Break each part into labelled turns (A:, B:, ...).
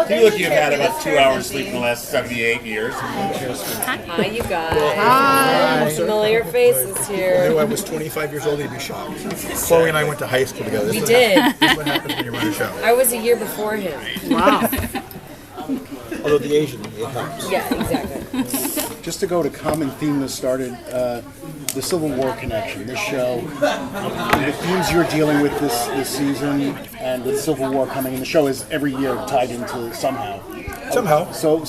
A: You look, you've had about 2 hours sleep in the last 78 years.
B: Hi, you guys. Hi. Familiar faces here.
C: I knew I was 25 years old, you'd be shocked. Chloe and I went to high school together.
B: We did.
C: This is what happens when you run a show.
B: I was a year before him.
D: Wow.
C: Although the Asian, it helps.
B: Yeah, exactly.
E: Just to go to common theme that started, the Civil War connection, this show, the themes you're dealing with this season, and with Civil War coming in, the show is every year tied into somehow.
C: Somehow.
E: So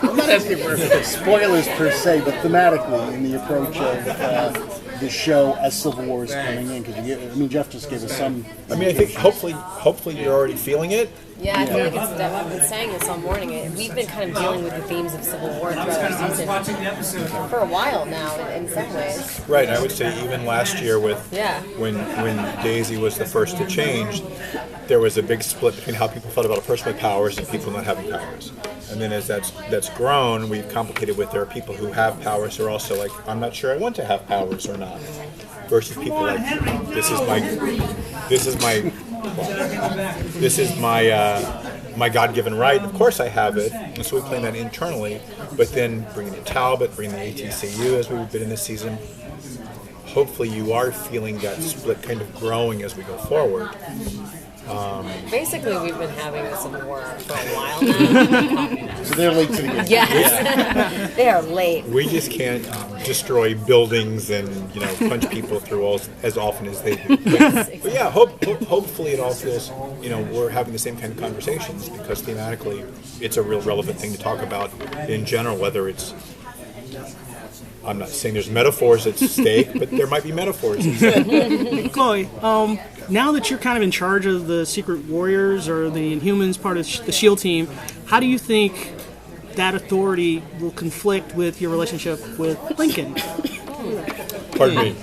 E: I'm not asking for spoilers per se, but thematically in the approach of the show as Civil War is coming in, because Jeff just gave us some.
C: I think hopefully you're already feeling it.
B: Yeah, I feel like I've been saying this all morning. We've been kind of dealing with the themes of Civil War throughout the season for a while now, in some ways.
C: Right, and I would say even last year with when Daisy was the first to change, there was a big split between how people felt about a person with powers and people not having powers. And then as that's grown, we've complicated with there are people who have powers who are also like, I'm not sure I want to have powers or not. Versus people like, this is my God-given right. Of course I have it, and so we plan that internally. But then bringing in Talbot, bringing the ATCU as we've been in this season. Hopefully, you are feeling that split kind of growing as we go forward.
B: Basically, we've been having a Civil War for a while now.
E: So they're late to the game.
B: Yes, they are late.
C: We just can't destroy buildings and punch people through as often as they do. But yeah, hopefully it all feels we're having the same kind of conversations because thematically it's a real relevant thing to talk about in general. Whether it's I'm not saying there's metaphors at stake, but there might be metaphors at stake.
D: Chloe, now that you're kind of in charge of the Secret Warriors or the Inhumans part of the S.H.I.E.L.D. team, how do you think that authority will conflict with your relationship with Lincoln?
C: Pardon me.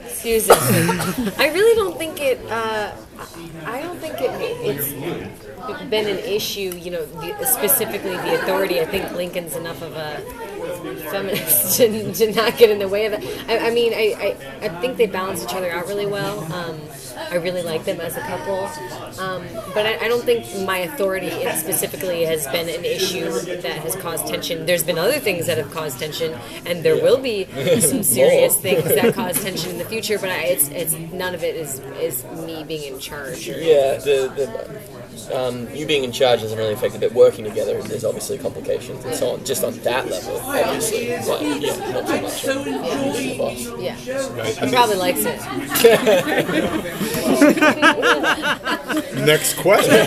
B: Excuse me. I really don't think it. I don't think it's been an issue. Specifically the authority. I think Lincoln's enough of a feminist to not get in the way of it. I think they balance each other out really well. I really like them as a couple, but I don't think my authority specifically has been an issue that has caused tension. There's been other things that have caused tension, and there will be some serious things that cause tension in the future. But it's none of it is me being in charge.
F: Yeah, you being in charge doesn't really affect it, but working together, there's obviously complications and so on. Just on that level, obviously, but not so much. The boss.
B: Yeah, he probably likes it.
C: Next question.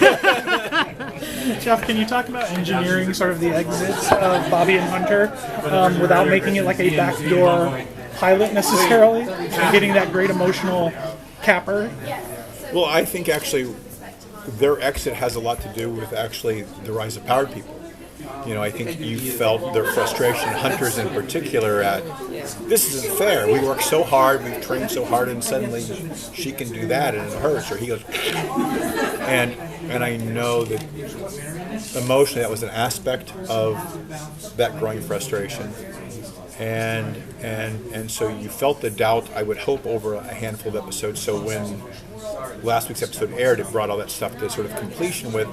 G: Jeff, can you talk about engineering sort of the exits of Bobby and Hunter without making it like a backdoor pilot necessarily, and getting that great emotional capper?
C: Well, I think actually their exit has a lot to do with actually the rise of powered people. I think you felt their frustration, Hunter's in particular, at this isn't fair. We work so hard, we've trained so hard, and suddenly she can do that and it hurts. Or he goes, and I know that emotionally that was an aspect of that growing frustration. And so you felt the doubt, I would hope, over a handful of episodes. So when last week's episode aired, it brought all that stuff to sort of completion with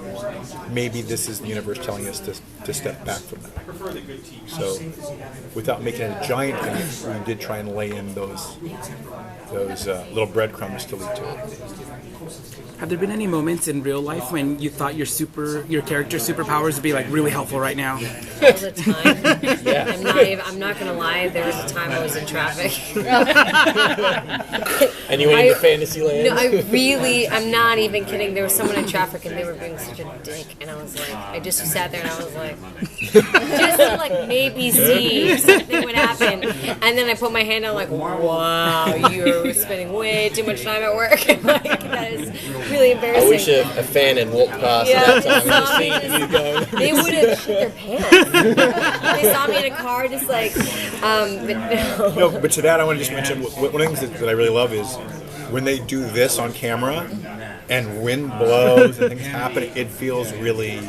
C: maybe this is the universe telling us to step back from that. So without making it a giant thing, we did try and lay in those little breadcrumbs to lead to it.
H: Have there been any moments in real life when you thought your character's superpowers would be like really helpful right now?
B: All the time. Yeah. I'm not gonna lie. There was a time I was in traffic.
F: And you went into fantasy land?
B: No, I'm not even kidding. There was someone in traffic and they were being such a dick, and I was like, I just sat there and I was like, just like maybe see something would happen, and then I put my hand out like, wow, you're spending way too much time at work. Like, that is really embarrassing.
F: I wish a fan had walked past at that time and just seen you go.
B: They would have shit their pants. They saw me in a car just like, but no.
C: No, but to that I want to just mention, one of the things that I really love is when they do this on camera and wind blows and things happen, it feels really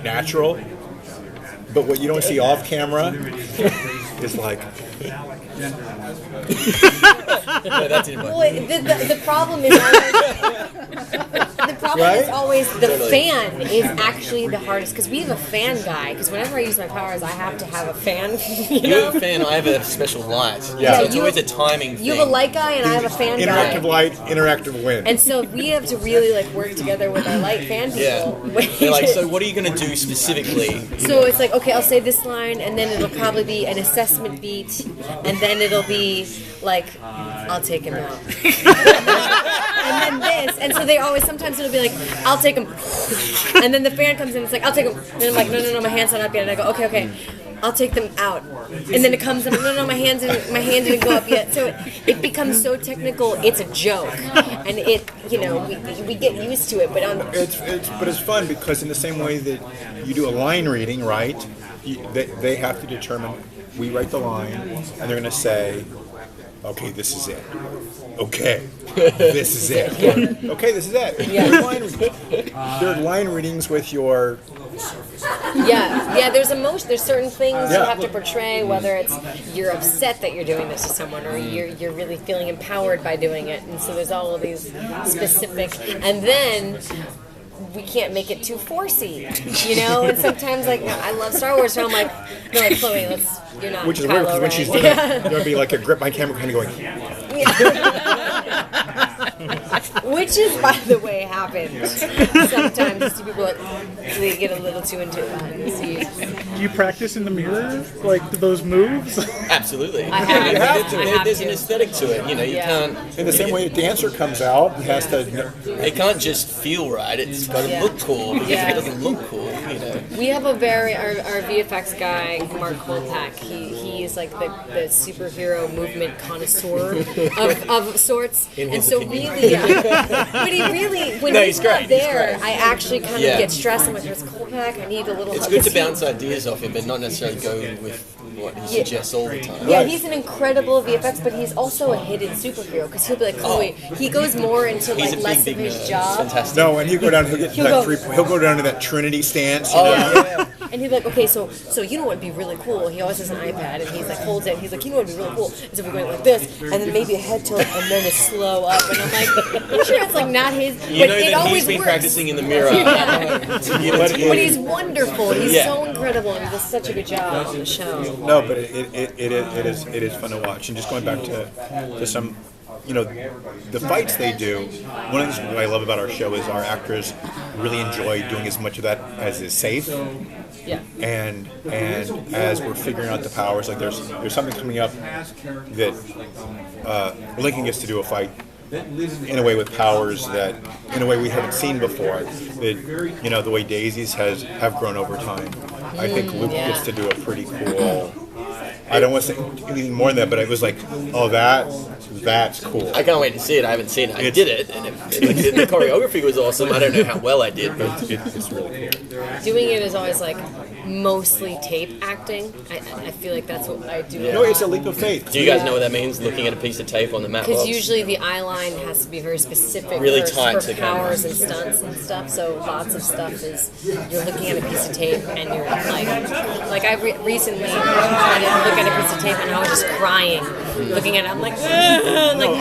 C: natural. But what you don't see off camera is like
F: No, that didn't work.
B: Well, the problem is always the fan is actually the hardest because we have a fan guy. Because whenever I use my powers, I have to have a fan.
F: You have a fan, I have a special light.
C: Yeah.
F: So it's always a timing thing.
B: You have a light guy, and I have a fan
C: Interactive
B: guy.
C: light, interactive wind.
B: And so we have to really like work together with our light fan people.
F: Yeah. They're like, so what are you going to do specifically?
B: So it's like, okay, I'll say this line, and then it'll probably be an assessment beat, and then it'll be like, I'll take him out. And then this, and so they always, sometimes it'll be like, I'll take him. And then the fan comes in, it's like, I'll take him. And I'm like, no, my hand's not up yet. And I go, okay. I'll take them out, and then it comes in. No, my hand didn't go up yet. So it becomes so technical, it's a joke, and we get used to it. But
C: it's fun because in the same way that you do a line reading, right? They have to determine. We write the line, and they're going to say, "Okay, this is it." Okay, this is it. Or, okay, this is it.
B: Yeah.
C: There are line readings with your.
B: Yeah. There's there's certain things you
C: Yeah.
B: have to portray, whether it's you're upset that you're doing this to someone, or you're really feeling empowered by doing it, and so there's all of these specific, and then we can't make it too forcey, And sometimes, like, I love Star Wars, so I'm like, no, like, Chloe, you're not.
C: Which is
B: Kylo
C: weird because when
B: Ren.
C: she's doing it, there'll be like a grip my camera kind of going.
B: Which is, by the way, happens sometimes. You see people they get a little too into it behind the scenes.
G: Do you practice in the mirror, like those moves?
F: Absolutely.
B: I have to.
F: There's an aesthetic to it. You can't.
C: In the same way a dancer comes out, he has to.
F: It can't just feel right. It's got to look cool. Because if it doesn't look cool,
B: We have our VFX guy, Mark Kolpak. He's like the superhero movement connoisseur of sorts, and so really, but he really when he's not there, I actually kind of get stressed. I'm like, "There's Kolpak. I need a little."
F: it's good to bounce ideas off him, but not necessarily go with what he suggests all the time.
B: Yeah, he's an incredible VFX, but he's also a hidden superhero because he'll be like, Chloe. He goes more into
F: He's
B: like
F: a
B: less
F: big
B: of his
F: nerd.
B: job.
F: Fantastic.
C: No, when he'll go down, he'll go down to that Trinity stance. You know?
B: And he's like, okay, so you know what would be really cool? He always has an iPad, and he's like, holds it, and he's like, you know what would be really cool? Is if we're going like this, and then maybe a head tilt, and then a slow up, and I'm like, I'm sure it's like not his,
F: You
B: but
F: know
B: it
F: that
B: always
F: he's been
B: works.
F: practicing in the mirror.
B: But he's wonderful. He's
F: Yeah.
B: so incredible, and he does such a good job on the show.
C: No, but it is fun to watch. And just going back to some, the fights they do. One of the things I love about our show is our actors really enjoy doing as much of that as is safe.
B: Yeah.
C: And as we're figuring out the powers, like there's something coming up that Lincoln gets to do a fight in a way with powers that in a way we haven't seen before. That the way daisies have grown over time. I think Luke gets to do a pretty cool. I don't want to say anything more than that, but it was like, oh, that's cool.
F: I can't wait to see it. I haven't seen it. I did it, and the choreography was awesome. I don't know how well I did, but
C: It's really cool.
B: Doing it is always like mostly tape acting. I feel like that's what I do.
C: No, it's a leap of faith.
F: do you guys know what that means? Looking at a piece of tape on the map
B: Because
F: box?
B: usually the eye line has to be very specific
F: Really
B: for
F: tight to
B: powers and stunts and stuff. So lots of stuff is you're looking at a piece of tape and you're like I recently I didn't look at a piece of tape and I was just crying looking at it. I'm like,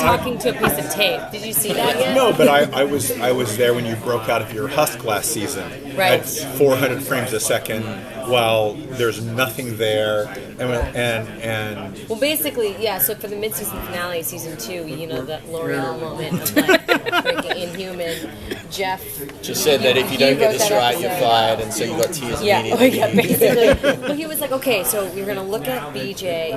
B: talking to a piece of tape. Did you see that yet?
C: No, but I was there when you broke out of your Husk last season
B: Right.
C: at 400 frames a second, while there's nothing there, and
B: Well, basically, yeah. So for the mid-season finale, season 2, that L'Oreal moment of like freaking Inhuman, Jeff
F: Just said that if you don't get this right, you're fired, and so you got tears immediately.
B: basically. Well, he was like, okay, so we're gonna look at BJ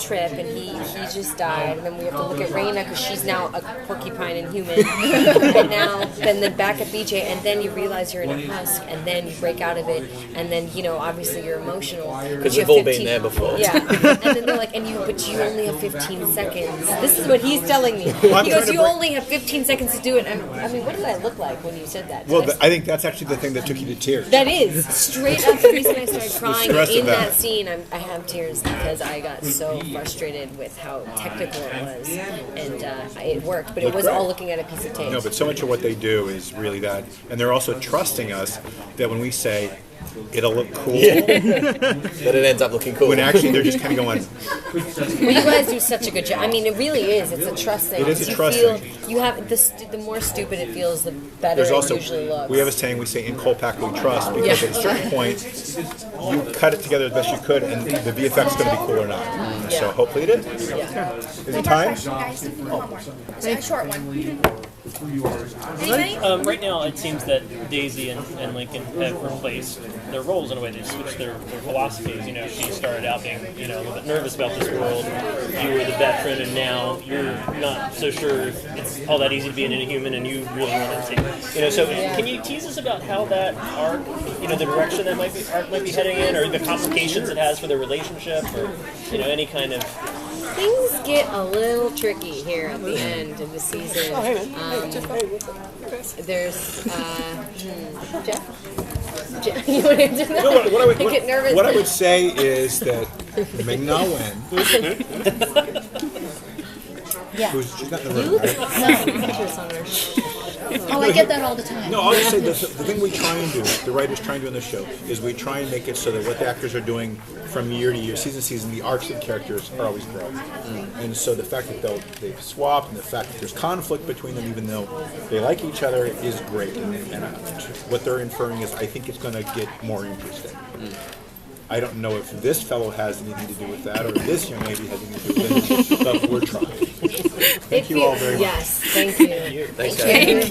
B: Trip, and he just died, and then we have to look at Raina because she's now a porcupine Inhuman, and then back at BJ, and then you realize you're in a husk, and then you break out of it, and then obviously you're emotional
F: Because we've all been there before.
B: Yeah, and then they're like, but you only have 15 seconds. This is what he's telling me. He goes, you only have 15 seconds to do it. I mean, what did I look like when you said that?
C: well, I think that's actually the thing that took you to tears.
B: That is straight after the reason I started crying
C: stress of
B: in
C: that.
B: that scene. I have tears because I got so frustrated with how technical it was, and it worked, but it was all looking at a piece of tape.
C: No, but so much of what they do is really that, and they're also trusting us that when we say, it'll look cool.
F: That it ends up looking cool.
C: When actually they're just kind of going,
B: Well, you guys do such a good job. I mean, it really is. It's a trust thing.
C: It is a
B: You
C: trust
B: feel,
C: thing.
B: You have the more stupid it feels, the better
C: there's
B: it
C: also,
B: usually looks.
C: we have a saying, we say in Colpack we trust, because at a certain point, you cut it together as best you could, and the VFX is going to be cool or not. So hopefully it is. Is it time?
I: Guys, one more. A short one. Anybody?
J: Right now, it seems that Daisy and Lincoln have replaced their roles in a way. They switched their philosophies. You know, she started out being, you know, a little bit nervous about this world. You were the veteran, and now you're not so sure if it's all that easy to be an Inhuman, and you really want to take. You know, so can you tease us about how that arc, you know, the direction that arc might be heading in, or the complications it has for their relationship, or you know, any kind of.
B: Things get a little tricky here at the end of the season. There's Jeff, you want to answer that?
C: No,
B: I get nervous.
C: what I would say is that Ming-Na Wen,
I: Yeah.
C: she's not in the room, right?
I: Oh, I get that all the time.
C: No, I'll just say the thing we try and do, the writers try and do in the show, is we try and make it so that what the actors are doing from year to year, season to season, the arcs of the characters are always growing. And so the fact that they've swapped, and the fact that there's conflict between them, even though they like each other, is great. And what they're inferring is, I think it's going to get more interesting. I don't know if this fellow has anything to do with that, or this young lady has anything to do with it, but we're trying. Thank you all very much.
B: Yes, thank you.
F: Thanks, guys.